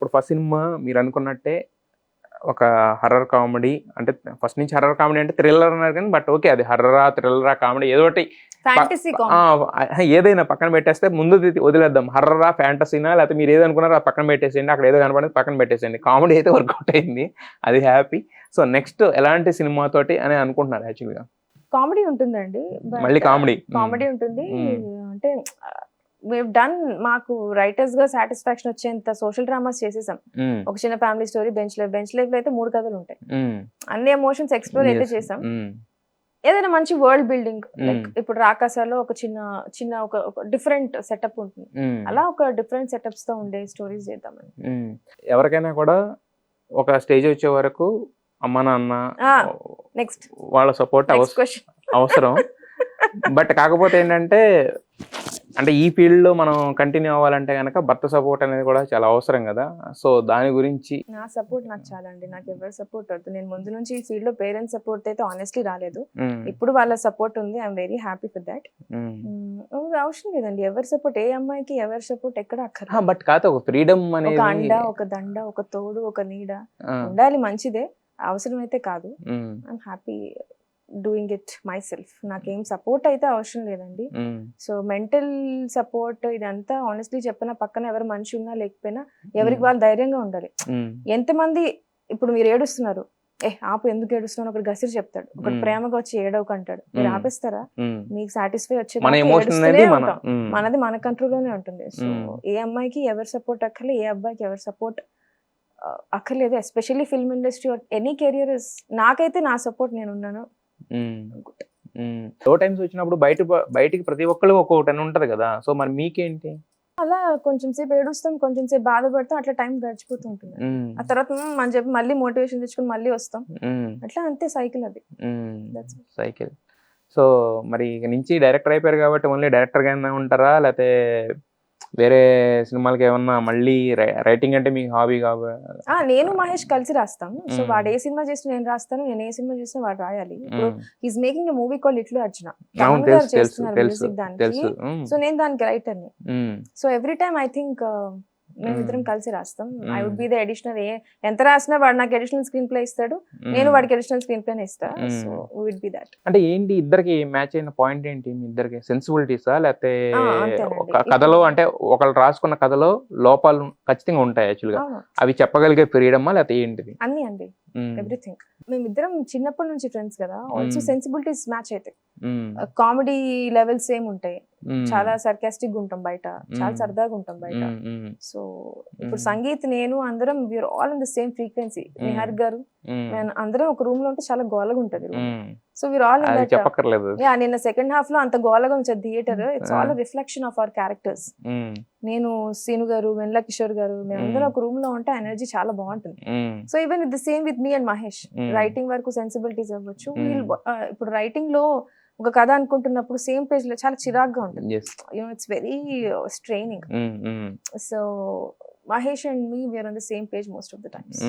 ఇప్పుడు first cinema మీరు అనుకున్నట్టే ఒక హర్రర్ కామెడీ, అంటే ఫస్ట్ నుంచి హర్రర్ కామెడీ అంటే థ్రిల్లర్ అన్నారు కానీ బట్ ఓకే, అది హర్రరా థ్రిల్లరా కామెడీ ఏదో ఒకటి ఫ్యాంటసీ ఏదైనా పక్కన పెట్టేస్తే ముందు వదిలేద్దాం. హర్రరా ఫ్యాంటసీనా లేకపోతే మీరు ఏదో అనుకున్నారో అది పక్కన పెట్టేసేయండి, అక్కడ ఏదో కనపడింది పక్కన పెట్టేసేయండి. కామెడీ అయితే వర్కౌట్ అయింది, అది హ్యాపీ. సో నెక్స్ట్ ఎలాంటి సినిమాతోటి అని అనుకుంటున్నారు యాక్చువల్గా? కామెడీ ఉంటుందండి, మళ్ళీ కామెడీ కామెడీ ఉంటుంది. అంటే డన్, మాకు రైటర్స్ గా సాటిస్ఫాక్షన్ వచ్చేంత సోషల్ డ్రామాస్ చేసేసాం. ఒక చిన్న ఫ్యామిలీ స్టోరీ, బెంచ్ లైఫ్ లో అయితే 3 కథలు ఉంటాయి. అన్ని ఎమోషన్స్ ఎక్స్ప్లోర్ అయితే చేసాం. ఏదైనా మంచి వరల్డ్ బిల్డింగ్, లైక్ ఇప్పుడు రాకాసాలో ఒక చిన్న ఒక డిఫరెంట్ సెటప్ ఉంటుంది, అలా ఒక డిఫరెంట్ సెటప్స్ తో ఉండే స్టోరీస్ చేద్దామని. ఎవరికైనా కూడా ఒక స్టేజ్ వచ్చే వరకు అమ్మ నాన్న నెక్స్ట్ వాళ్ళ సపోర్ట్ అవసరం. బట్ కాకపోతే ఏంటంటే, అంటే ఈ ఫీల్డ్ లో మనం కంటిన్యూ అవ్వాలంటే కనుక భర్త సపోర్ట్ అనేది కూడా చాలా అవసరం కదా. సో దాని గురించి నా సపోర్ట్ నాకు చాలా అండి, నాకు ఎవరి సపోర్ట్ వద్దు. నేను ముందు నుంచి ఈ ఫీల్డ్ లో పేరెంట్స్ సపోర్ట్ అయితే ఆనెస్ట్లీ రాలేదు, ఇప్పుడు వాళ్ళ సపోర్ట్ ఉంది. I'm very happy for that. అవసరం లేదండి ఎవరి సపోర్ట్, ఏ అమ్మాయికి ఎవరి సపోర్ట్ ఎక్కడ అక్కర్లేదు. బట్ కాదు, ఒక ఫ్రీడమ్ అనేది, ఒక అండ, ఒక దండ, ఒక తోడు, ఒక నీడ ఉండాలి, మంచిదే. అవసరం అయితే కాదు. I'm happy doing it my self. నాకేం సపోర్ట్ అయితే అవసరం లేదండి. సో మెంటల్ సపోర్ట్ ఇదంతా ఆనెస్ట్లీ చెప్పిన పక్కన ఎవరు మనిషి ఉన్నా లేకపోయినా ఎవరికి వాళ్ళు ధైర్యంగా ఉండాలి. ఎంతమంది ఇప్పుడు మీరు ఏడుస్తున్నారు, ఆపు ఎందుకు ఏడుస్తున్నాను ఒకటి గసిరి చెప్తాడు, ఒకటి ప్రేమగా వచ్చి ఏడవకు అంటాడు, మీరు ఆపేస్తారా? మీకు సాటిస్ఫై వచ్చేది మనది మన కంట్రోల్లోనే ఉంటుంది. సో ఏ అమ్మాయికి ఎవరి సపోర్ట్ అక్కర్లేదు, ఏ అబ్బాయికి ఎవరి సపోర్ట్ అక్కర్లేదు. Especially film industry or any career is, నాకైతే నా సపోర్ట్ నేను ఉన్నాను. లో టైమ్స్ వచ్చినప్పుడు బయటికి ప్రతి ఒక్కరికి ఒక్కొక్కటి ఉంటది కదా. సో మరి మీకేంటి? అలా కొంచెం సేపు ఏడుస్తాం, కొంచెం సేపు బాధపడతాం, అట్లా టైం గడిచిపోతూ ఉంటుంది. ఆ తర్వాత మనం చెప్పి మళ్ళీ మోటివేషన్ తెచ్చుకుని మళ్ళీ వస్తాం, అట్లా అంతే సైకిల్ అది, సైకిల్. సో మరి ఇక నుంచి డైరెక్టర్ అయిపోయారు కాబట్టి ఓన్లీ డైరెక్టర్ గానే ఉంటారా, లేకపోతే వేరే సినిమాలకి ఏమన్నా మళ్ళీ రైటింగ్ అంటే మీకు హాబీ కాబట్టి? నేను మహేష్ కలిసి రాస్తాం. సో వాడు ఏ సినిమా చేసినా నేను రాస్తాను, నేను ఏ సినిమా చేసినా వాడు రాయాలి. ఇప్పుడు is making a movie call little Arjuna, చేస్తున్నారు మ్యూజిక్ దానికి. సో నేను దానికి రైటర్ ని. So every time I think మేమిద్దరం కలిసి రాస్తాం. I would be the additional, ఎంత రాసినా వాడు నాకు అడిషనల్ స్క్రీన్ ప్లే ఇస్తాడు, నేను వాడికి అడిషనల్ స్క్రీన్ ప్లే ఇస్తా. So would be that. అంటే ఏంటి ఇద్దరికి మ్యాచ్ అయిన పాయింట్ ఏంటి? మీ ఇద్దరికి సెన్సిబిలిటీసా, లేకపోతే కథలో అంటే ఒకళ్ళు రాసుకున్న కథలో లోపాలు ఖచ్చితంగా ఉంటాయి యాక్చువల్గా, అవి చెప్పగలిగే ఫ్రీడమా లేకపోతే ఏంటిది? అన్ని అండి, ఎవ్రీథింగ్. మేమిద్దరం చిన్నప్పటి నుంచి ఫ్రెండ్స్ కదా, ఆల్సో సెన్సిబిలిటీస్ మ్యాచ్ అవుతాయి. కామెడీ లెవెల్స్ సేమ్ ఉంటాయి, చాలా సర్కాస్టిక్ ఉంటాం బయట, చాలా సరదాగా ఉంటాం బయట. సో ఇప్పుడు సంగీత్ నేను అందరం we are all in the same frequency. Nihar garu అందరం ఒక రూమ్ లో ఉంటే చాలా గోలగా ఉంటది. So we are all in that. నిన్న సెకండ్ హాఫ్ లో అంత గోలగా ఉంచదు theatre. It's all reflection of our characters. నేను, సీను గారు, వెన్లా కిషోర్ గారు, మేమందరం ఒక రూమ్ లో ఉంటే ఎనర్జీ చాలా బాగుంటుంది. So even it the same with me and Mahesh. Writing వరకు సెన్సిబిలిటీస్ అవ్వచ్చు. ఇప్పుడు రైటింగ్ లో ఒక కథ అనుకుంటున్నప్పుడు సేమ్ పేజ్ లో చాలా చిరాగ్గా ఉంటుంది. It's very straining. So Mahesh and me we're on the same page most of the times.